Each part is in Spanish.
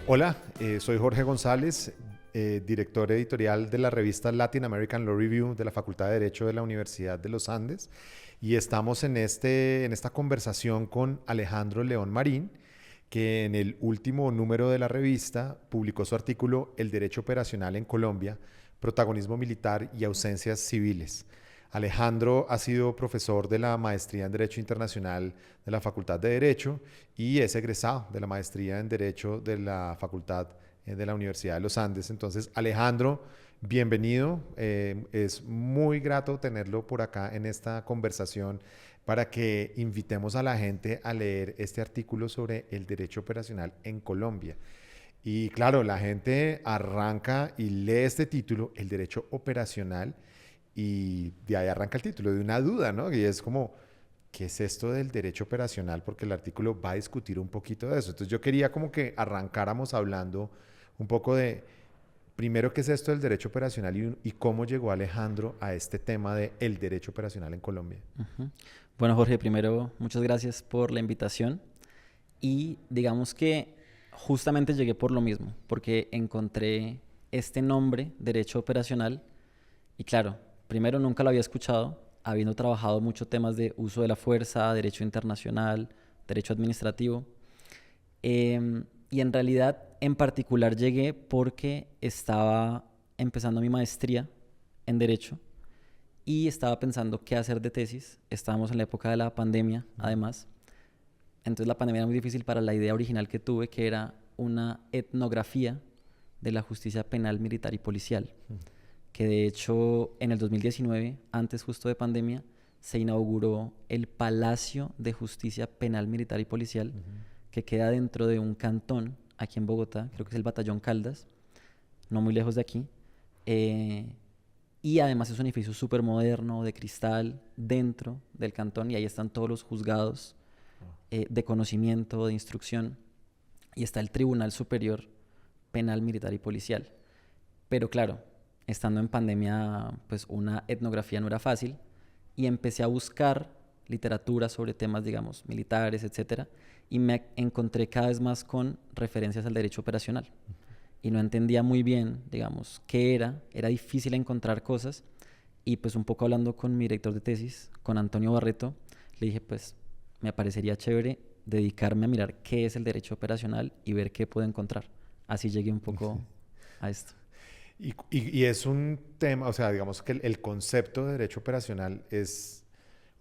Hola, soy Jorge González, director editorial de la revista Latin American Law Review de la Facultad de Derecho de la Universidad de los Andes y estamos en esta conversación con Alejandro León Marín, que en el último número de la revista publicó su artículo El Derecho Operacional en Colombia, Protagonismo Militar y Ausencias Civiles. Alejandro ha sido profesor de la Maestría en Derecho Internacional de la Facultad de Derecho y es egresado de la Maestría en Derecho de la Facultad de la Universidad de los Andes. Entonces, Alejandro, bienvenido. Es muy grato tenerlo por acá en esta conversación para que invitemos a la gente a leer este artículo sobre el derecho operacional en Colombia. Y claro, la gente arranca y lee este título, el derecho operacional, y de ahí arranca el título, de una duda, ¿no? Y es como, ¿qué es esto del derecho operacional? Porque el artículo va a discutir un poquito de eso. Entonces yo quería como que arrancáramos hablando un poco de, primero, ¿qué es esto del derecho operacional y cómo llegó Alejandro a este tema del derecho operacional en Colombia? Ujú. Bueno, Jorge, primero, muchas gracias por la invitación. Y digamos que justamente llegué por lo mismo, porque encontré este nombre, derecho operacional, y claro, primero nunca lo había escuchado, habiendo trabajado muchos temas de uso de la fuerza, derecho internacional, derecho administrativo. Y en realidad, en particular, llegué porque estaba empezando mi maestría en derecho y estaba pensando qué hacer de tesis. Estábamos en la época de la pandemia, además. Entonces la pandemia era muy difícil para la idea original que tuve, que era una etnografía de la justicia penal, militar y policial. Que de hecho en el 2019, antes justo de pandemia, se inauguró el Palacio de Justicia Penal, Militar y Policial, que queda dentro de un cantón aquí en Bogotá, creo que es el Batallón Caldas, no muy lejos de aquí. Eh, y además es un edificio súper moderno, de cristal, dentro del cantón, y ahí están todos los juzgados de conocimiento, de instrucción, y está el Tribunal Superior Penal, Militar y Policial. Pero claro, estando en pandemia, pues una etnografía no era fácil, y empecé a buscar literatura sobre temas, digamos, militares, etcétera, y me encontré cada vez más con referencias al derecho operacional. Y no entendía muy bien, digamos, qué era difícil encontrar cosas, y pues un poco hablando con mi director de tesis, con Antonio Barreto, le dije, pues me parecería chévere dedicarme a mirar qué es el derecho operacional y ver qué puedo encontrar. Así llegué un poco a esto. Y es un tema, o sea, digamos que el concepto de derecho operacional es,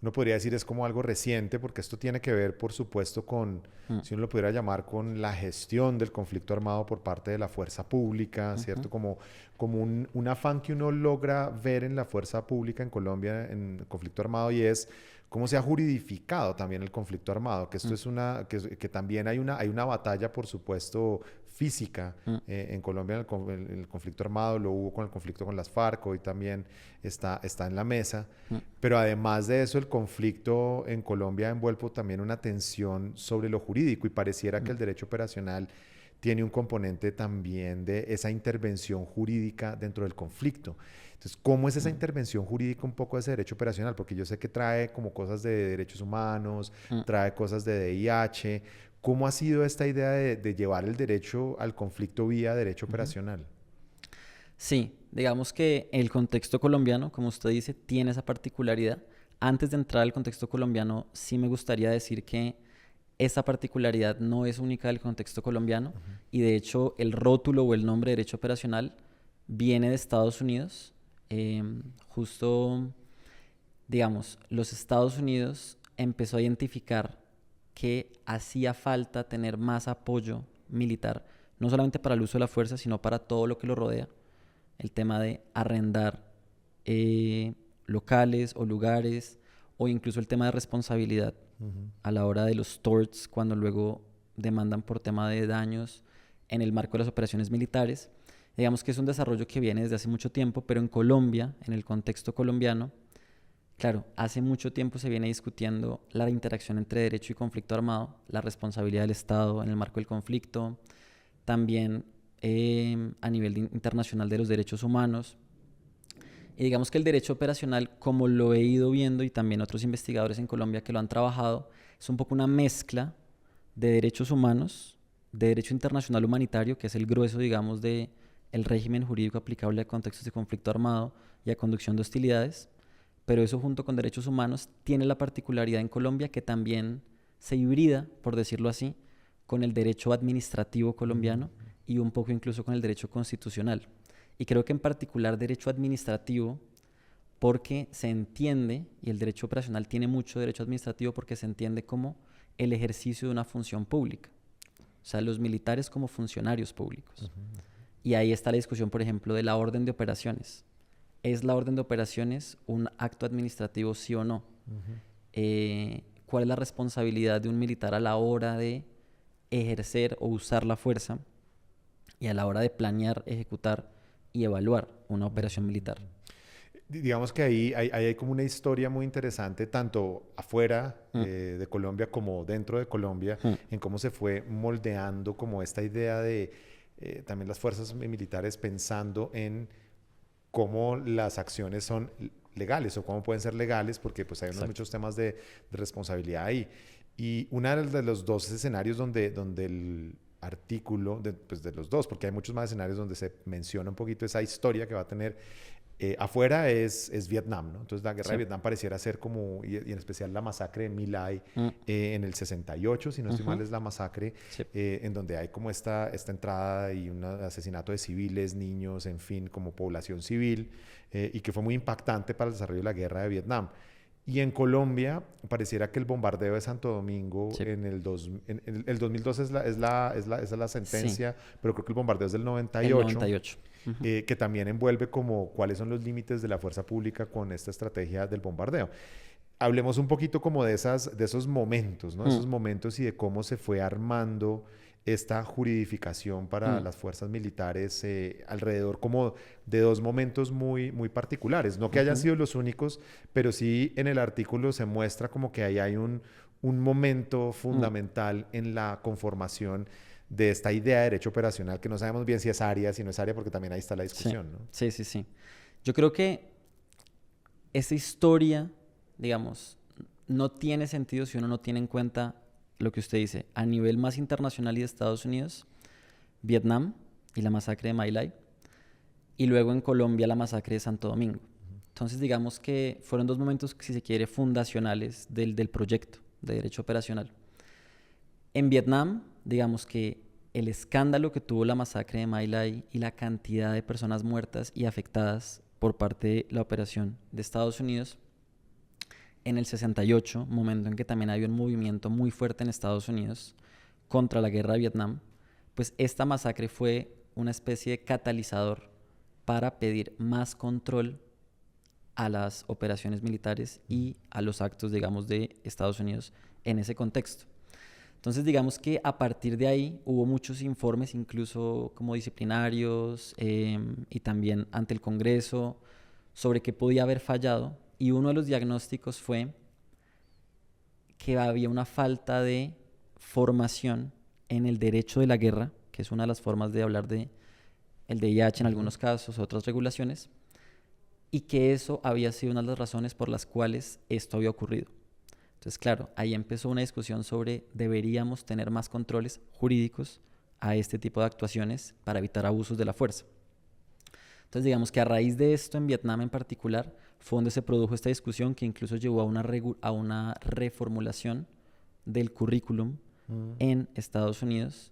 uno podría decir, es como algo reciente, porque esto tiene que ver, por supuesto, con, Mm, si uno lo pudiera llamar, con la gestión del conflicto armado por parte de la fuerza pública, ujú, ¿cierto? Como un afán que uno logra ver en la fuerza pública en Colombia, en el conflicto armado, y es cómo se ha juridificado también el conflicto armado, que esto mm, es que también hay una batalla, por supuesto, física mm, en Colombia, el conflicto armado, lo hubo con el conflicto con las FARC, hoy también está en la mesa. mm, Pero además de eso, el conflicto en Colombia ha envuelto también una tensión sobre lo jurídico y pareciera que mm, el derecho operacional tiene un componente también de esa intervención jurídica dentro del conflicto. Entonces, ¿cómo es esa mm, intervención jurídica un poco de ese derecho operacional? Porque yo sé que trae como cosas de derechos humanos, mm. trae cosas de DIH. ¿Cómo ha sido esta idea de llevar el derecho al conflicto vía derecho Ujú. operacional? Sí, digamos que el contexto colombiano, como usted dice, tiene esa particularidad. Antes de entrar al contexto colombiano, sí me gustaría decir que esa particularidad no es única del contexto colombiano y de hecho el rótulo o el nombre de derecho operacional viene de Estados Unidos. Justo, digamos, los Estados Unidos empezó a identificar que hacía falta tener más apoyo militar, no solamente para el uso de la fuerza, sino para todo lo que lo rodea. El tema de arrendar eh, locales o lugares, o incluso el tema de responsabilidad Ujú. a la hora de los torts, cuando luego demandan por tema de daños en el marco de las operaciones militares. Digamos que es un desarrollo que viene desde hace mucho tiempo, pero en Colombia, en el contexto colombiano, claro, hace mucho tiempo se viene discutiendo la interacción entre derecho y conflicto armado, la responsabilidad del Estado en el marco del conflicto, también a nivel internacional de los derechos humanos. Y digamos que el derecho operacional, como lo he ido viendo y también otros investigadores en Colombia que lo han trabajado, es un poco una mezcla de derechos humanos, de derecho internacional humanitario, que es el grueso, digamos, de el régimen jurídico aplicable a contextos de conflicto armado y a conducción de hostilidades, pero eso junto con derechos humanos tiene la particularidad en Colombia que también se hibrida, por decirlo así, con el derecho administrativo colombiano y un poco incluso con el derecho constitucional. Y creo que en particular derecho administrativo, porque se entiende, y el derecho operacional tiene mucho derecho administrativo porque se entiende como el ejercicio de una función pública. O sea, los militares como funcionarios públicos. Y ahí está la discusión, por ejemplo, de la orden de operaciones. ¿Es la orden de operaciones un acto administrativo, sí o no? ¿Cuál es la responsabilidad de un militar a la hora de ejercer o usar la fuerza y a la hora de planear, ejecutar y evaluar una operación militar? Digamos que ahí hay como una historia muy interesante, tanto afuera de Colombia como dentro de Colombia, en cómo se fue moldeando como esta idea de también las fuerzas militares pensando en cómo las acciones son legales o cómo pueden ser legales, porque pues hay muchos temas de responsabilidad ahí. Y uno de los dos escenarios donde el artículo, pues de los dos, porque hay muchos más escenarios donde se menciona un poquito esa historia que va a tener afuera es Vietnam, ¿no? Entonces la guerra de Vietnam pareciera ser como, y en especial la masacre de My Lai en el 68, si no estoy mal es la masacre, en donde hay como esta entrada y un asesinato de civiles, niños, en fin, como población civil, y que fue muy impactante para el desarrollo de la guerra de Vietnam. Y en Colombia pareciera que el bombardeo de Santo Domingo en el 2012 es la sentencia, pero creo que el bombardeo es del 98. El 98. Que también envuelve como cuáles son los límites de la fuerza pública con esta estrategia del bombardeo. Hablemos un poquito como de esos momentos, ¿no? Esos momentos y de cómo se fue armando esta juridificación para las fuerzas militares alrededor como de dos momentos muy, muy particulares. No que hayan sido los únicos, pero sí en el artículo se muestra como que ahí hay un momento fundamental en la conformación de esta idea de derecho operacional que no sabemos bien si es área, si no es área, porque también ahí está la discusión, ¿no? Sí, sí, sí. Yo creo que esa historia, digamos, no tiene sentido si uno no tiene en cuenta lo que usted dice. A nivel más internacional y de Estados Unidos, Vietnam y la masacre de My Lai, y luego en Colombia la masacre de Santo Domingo. Entonces, digamos que fueron dos momentos, si se quiere, fundacionales del proyecto de derecho operacional. En Vietnam, digamos que el escándalo que tuvo la masacre de My Lai y la cantidad de personas muertas y afectadas por parte de la operación de Estados Unidos, en el 68, momento en que también había un movimiento muy fuerte en Estados Unidos contra la guerra de Vietnam, pues esta masacre fue una especie de catalizador para pedir más control a las operaciones militares y a los actos, digamos, de Estados Unidos en ese contexto. Entonces, digamos que a partir de ahí hubo muchos informes, incluso como disciplinarios y también ante el Congreso, sobre qué podía haber fallado. Y uno de los diagnósticos fue que había una falta de formación en el derecho de la guerra, que es una de las formas de hablar de el DIH en algunos casos, otras regulaciones, y que eso había sido una de las razones por las cuales esto había ocurrido. Entonces, claro, ahí empezó una discusión sobre deberíamos tener más controles jurídicos a este tipo de actuaciones para evitar abusos de la fuerza. Entonces, digamos que a raíz de esto en Vietnam en particular fue donde se produjo esta discusión que incluso llevó a una reformulación del currículum en Estados Unidos,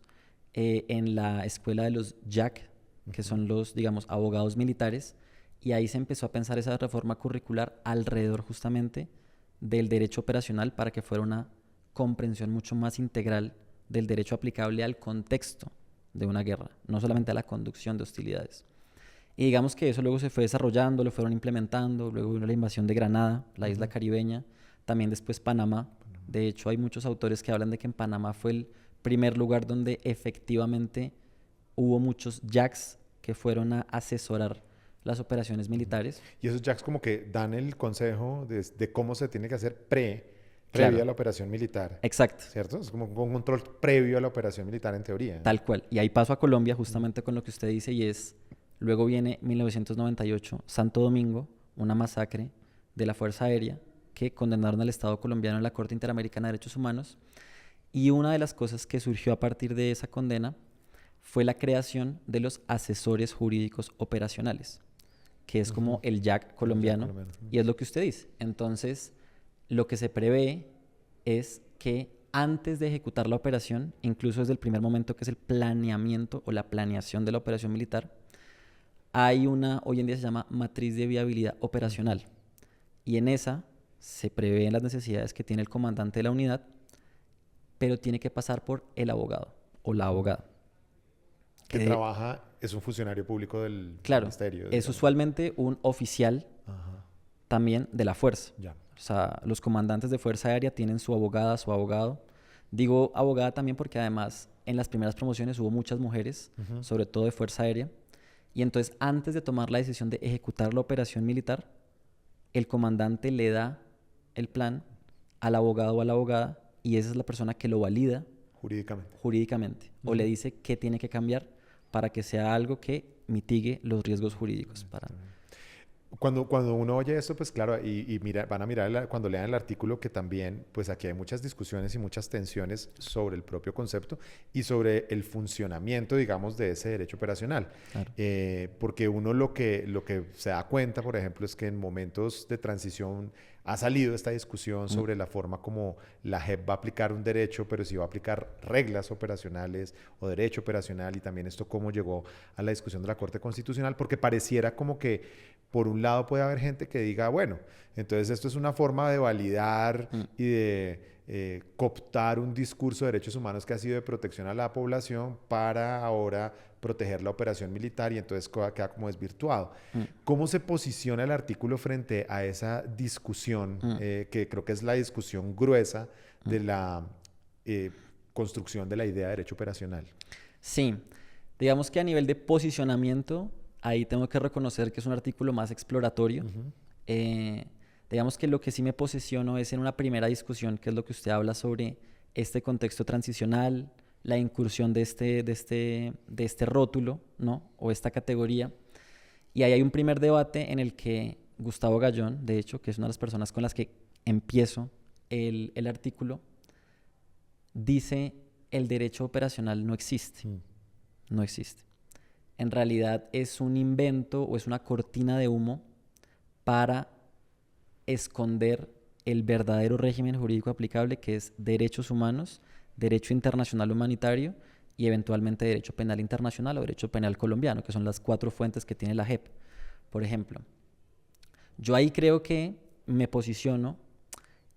en la escuela de los JAC, que son los, digamos, abogados militares, y ahí se empezó a pensar esa reforma curricular alrededor justamente del derecho operacional para que fuera una comprensión mucho más integral del derecho aplicable al contexto de una guerra, no solamente a la conducción de hostilidades. Y digamos que eso luego se fue desarrollando, lo fueron implementando, luego vino la invasión de Granada, la isla caribeña, también después Panamá. De hecho, hay muchos autores que hablan de que en Panamá fue el primer lugar donde efectivamente hubo muchos JACs que fueron a asesorar las operaciones militares. Y esos JACs como que dan el consejo de cómo se tiene que hacer previo a la operación militar. Exacto. ¿Cierto? Es como un control previo a la operación militar en teoría. Tal cual. Y ahí paso a Colombia justamente con lo que usted dice y es, luego viene 1998, Santo Domingo, una masacre de la Fuerza Aérea que condenaron al Estado colombiano en la Corte Interamericana de Derechos Humanos Y una de las cosas que surgió a partir de esa condena fue la creación de los asesores jurídicos operacionales, que es como el JAC colombiano, y es lo que usted dice. Entonces, lo que se prevé es que antes de ejecutar la operación, incluso desde el primer momento que es el planeamiento o la planeación de la operación militar, hay hoy en día se llama matriz de viabilidad operacional. Y en esa se prevén las necesidades que tiene el comandante de la unidad, pero tiene que pasar por el abogado o la abogada. Que trabaja, es un funcionario público del ministerio. Claro, es usualmente un oficial también de la fuerza. Ya. O sea, los comandantes de Fuerza Aérea tienen su abogada, su abogado. Digo abogada también porque además en las primeras promociones hubo muchas mujeres, sobre todo de Fuerza Aérea. Y entonces antes de tomar la decisión de ejecutar la operación militar, el comandante le da el plan al abogado o a la abogada y esa es la persona que lo valida jurídicamente o le dice qué tiene que cambiar para que sea algo que mitigue los riesgos jurídicos. Cuando uno oye esto, pues claro, y van a mirar cuando lean el artículo que también, pues aquí hay muchas discusiones y muchas tensiones sobre el propio concepto y sobre el funcionamiento, digamos, de ese derecho operacional. Claro. Porque uno lo que se da cuenta, por ejemplo, es que en momentos de transición ha salido esta discusión sobre la forma como la JEP va a aplicar un derecho, pero si va a aplicar reglas operacionales o derecho operacional y también esto cómo llegó a la discusión de la Corte Constitucional, porque pareciera como que por un lado puede haber gente que diga, bueno, entonces esto es una forma de validar y de cooptar un discurso de derechos humanos que ha sido de protección a la población para ahora proteger la operación militar y entonces queda como desvirtuado. ¿Cómo se posiciona el artículo frente a esa discusión, que creo que es la discusión gruesa de la construcción de la idea de derecho operacional? Sí, digamos que a nivel de posicionamiento, ahí tengo que reconocer que es un artículo más exploratorio. Digamos que lo que sí me posiciono es en una primera discusión, que es lo que usted habla sobre este contexto transicional, la incursión de este rótulo, ¿no? O esta categoría. Y ahí hay un primer debate en el que Gustavo Gallón, de hecho, que es una de las personas con las que empiezo el artículo, dice el derecho operacional no existe. No existe. En realidad es un invento o es una cortina de humo para esconder el verdadero régimen jurídico aplicable, que es derechos humanos, derecho internacional humanitario y eventualmente derecho penal internacional o derecho penal colombiano, que son las 4 fuentes que tiene la JEP. Por ejemplo, yo ahí creo que me posiciono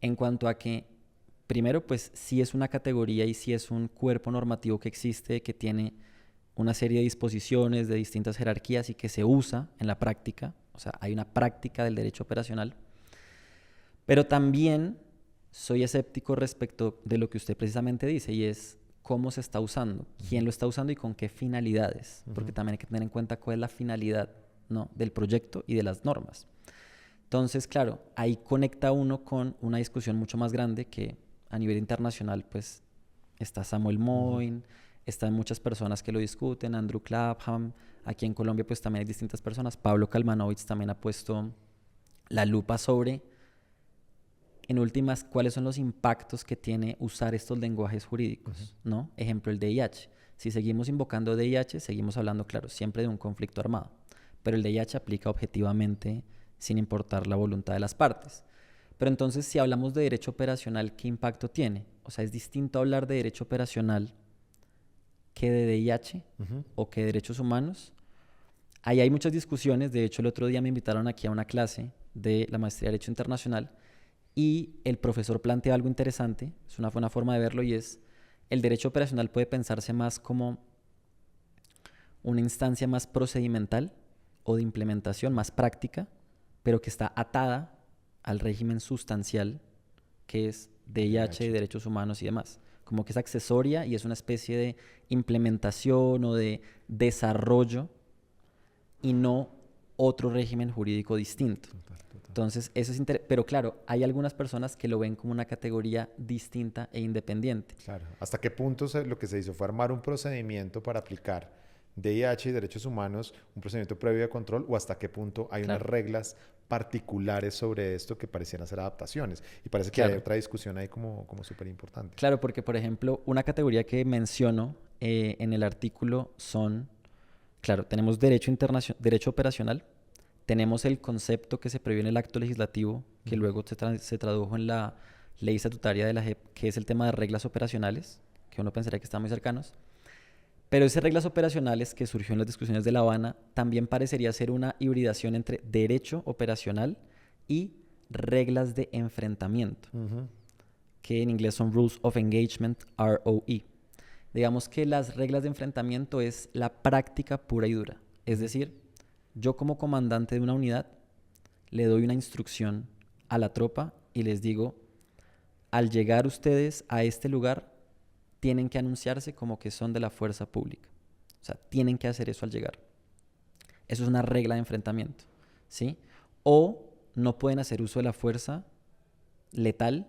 en cuanto a que, primero, pues sí es una categoría y sí es un cuerpo normativo que existe, que tiene una serie de disposiciones de distintas jerarquías y que se usa en la práctica. O sea, hay una práctica del derecho operacional. Pero también soy escéptico respecto de lo que usted precisamente dice y es cómo se está usando, quién lo está usando y con qué finalidades. Porque también hay que tener en cuenta cuál es la finalidad, ¿no?, del proyecto y de las normas. Entonces, claro, ahí conecta uno con una discusión mucho más grande que a nivel internacional, pues, está Samuel Moyn, están muchas personas que lo discuten, Andrew Clapham, aquí en Colombia pues también hay distintas personas, Pablo Kalmanovitz también ha puesto la lupa sobre, en últimas, cuáles son los impactos que tiene usar estos lenguajes jurídicos, ¿no? Ejemplo, el DIH. Si seguimos invocando DIH, seguimos hablando, claro, siempre de un conflicto armado, pero el DIH aplica objetivamente sin importar la voluntad de las partes. Pero entonces, si hablamos de derecho operacional, ¿qué impacto tiene? O sea, es distinto hablar de derecho operacional que de DIH o que de derechos humanos. Ahí hay muchas discusiones. De hecho, el otro día me invitaron aquí a una clase de la maestría de Derecho Internacional y el profesor plantea algo interesante. Es una buena forma de verlo y es el derecho operacional puede pensarse más como una instancia más procedimental o de implementación más práctica, pero que está atada al régimen sustancial que es DIH, derechos humanos y demás. Como que es accesoria y es una especie de implementación o de desarrollo y no otro régimen jurídico distinto. Entonces, eso es interesante. Pero claro, hay algunas personas que lo ven como una categoría distinta e independiente. Claro. ¿Hasta qué punto lo que se hizo fue armar un procedimiento para aplicar DIH y derechos humanos, un procedimiento previo de control, o hasta qué punto hay unas reglas particulares sobre esto que parecieran ser adaptaciones. Y parece que Claro. hay otra discusión ahí como súper importante. Claro, porque por ejemplo, una categoría que menciono en el artículo son, claro, tenemos derecho operacional, tenemos el concepto que se previó en el acto legislativo, que luego se tradujo en la ley estatutaria de la JEP, que es el tema de reglas operacionales, que uno pensaría que están muy cercanos. Pero esas reglas operacionales que surgió en las discusiones de La Habana también parecería ser una hibridación entre derecho operacional y reglas de enfrentamiento, que en inglés son Rules of Engagement, ROE. Digamos que las reglas de enfrentamiento es la práctica pura y dura. Es decir, yo como comandante de una unidad le doy una instrucción a la tropa y les digo, al llegar ustedes a este lugar, tienen que anunciarse como que son de la fuerza pública. O sea, tienen que hacer eso al llegar. Eso es una regla de enfrentamiento, ¿sí? O no pueden hacer uso de la fuerza letal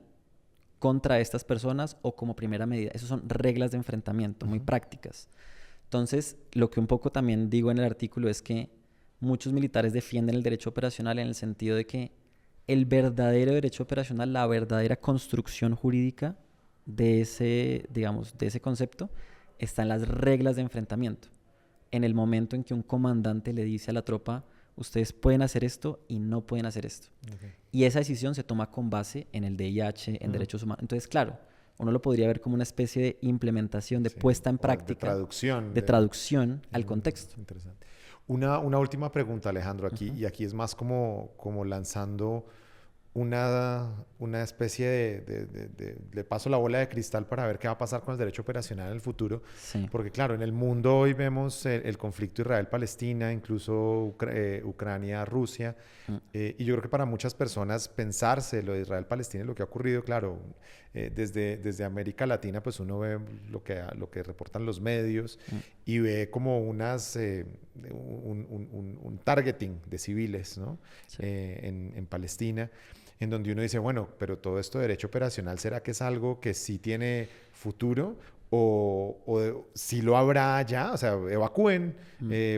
contra estas personas o como primera medida. Esas son reglas de enfrentamiento muy prácticas. Entonces, lo que un poco también digo en el artículo es que muchos militares defienden el derecho operacional en el sentido de que el verdadero derecho operacional, la verdadera construcción jurídica de ese concepto, está en las reglas de enfrentamiento. En el momento en que un comandante le dice a la tropa, ustedes pueden hacer esto y no pueden hacer esto. Okay. Y esa decisión se toma con base en el DIH, en derechos humanos. Entonces, claro, uno lo podría ver como una especie de implementación, de puesta en práctica. De traducción al contexto. Interesante. Una última pregunta, Alejandro, aquí, y aquí es más como lanzando una especie le paso la bola de cristal para ver qué va a pasar con el derecho operacional en el futuro. Sí. Porque claro, en el mundo hoy vemos el conflicto Israel-Palestina, incluso Ucrania-Rusia. Y yo creo que para muchas personas pensarse lo de Israel-Palestina y lo que ha ocurrido, claro, desde América Latina, pues uno ve lo que reportan los medios y ve como un targeting de civiles, ¿no? Sí. En Palestina, en donde uno dice, bueno, pero todo esto de derecho operacional, ¿será que es algo que sí tiene futuro? O si lo habrá ya, o sea, evacúen,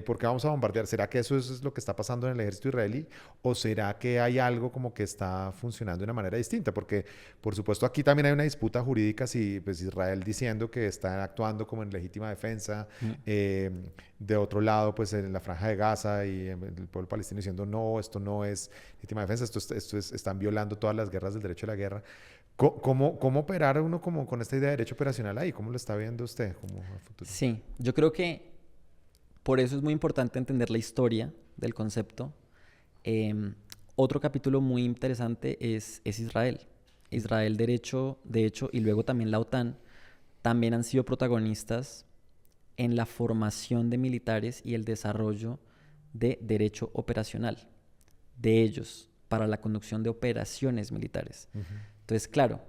porque vamos a bombardear. ¿Será que eso es lo que está pasando en el ejército israelí? ¿O será que hay algo como que está funcionando de una manera distinta? Porque, por supuesto, aquí también hay una disputa jurídica, si pues, Israel diciendo que está actuando como en legítima defensa, de otro lado, pues en la Franja de Gaza y el pueblo palestino diciendo, no, esto no es legítima defensa, están violando todas las guerras del derecho de la guerra. ¿Cómo operar uno como con esta idea de derecho operacional ahí? ¿Cómo lo está viendo usted como a futuro? Sí, yo creo que por eso es muy importante entender la historia del concepto. Otro capítulo muy interesante es Israel. Israel, de hecho, y luego también la OTAN, también han sido protagonistas en la formación de militares y el desarrollo de derecho operacional de ellos para la conducción de operaciones militares. Entonces, claro,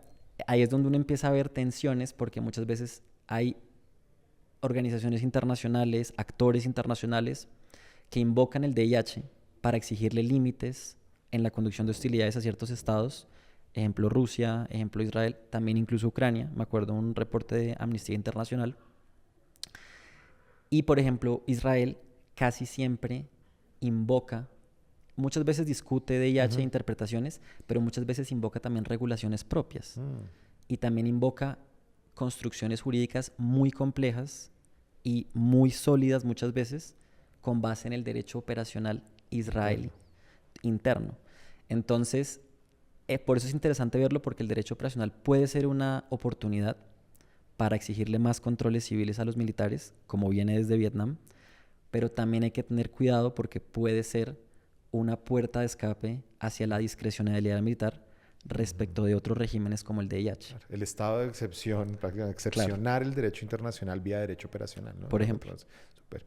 ahí es donde uno empieza a ver tensiones porque muchas veces hay organizaciones internacionales, actores internacionales que invocan el DIH para exigirle límites en la conducción de hostilidades a ciertos estados, ejemplo Rusia, ejemplo Israel, también incluso Ucrania, me acuerdo un reporte de Amnistía Internacional. Y por ejemplo, Israel casi siempre invoca, muchas veces discute DIH interpretaciones, pero muchas veces invoca también regulaciones propias. Y también invoca construcciones jurídicas muy complejas y muy sólidas muchas veces con base en el derecho operacional israelí interno. Entonces, por eso es interesante verlo porque el derecho operacional puede ser una oportunidad para exigirle más controles civiles a los militares, como viene desde Vietnam, pero también hay que tener cuidado porque puede ser una puerta de escape hacia la discrecionalidad militar respecto de otros regímenes como el DIH. Claro, el estado de excepción, prácticamente excepcionar el derecho internacional vía derecho operacional, ¿no? Por ejemplo. Super.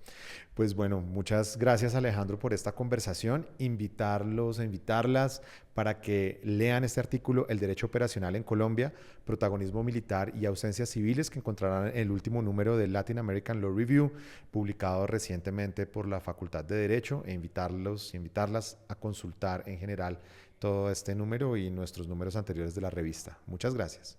Pues bueno, muchas gracias Alejandro por esta conversación. Invitarlas para que lean este artículo, El derecho operacional en Colombia, protagonismo militar y ausencias civiles, que encontrarán en el último número del Latin American Law Review, publicado recientemente por la Facultad de Derecho, e invitarlas a consultar en general todo este número y nuestros números anteriores de la revista. Muchas gracias.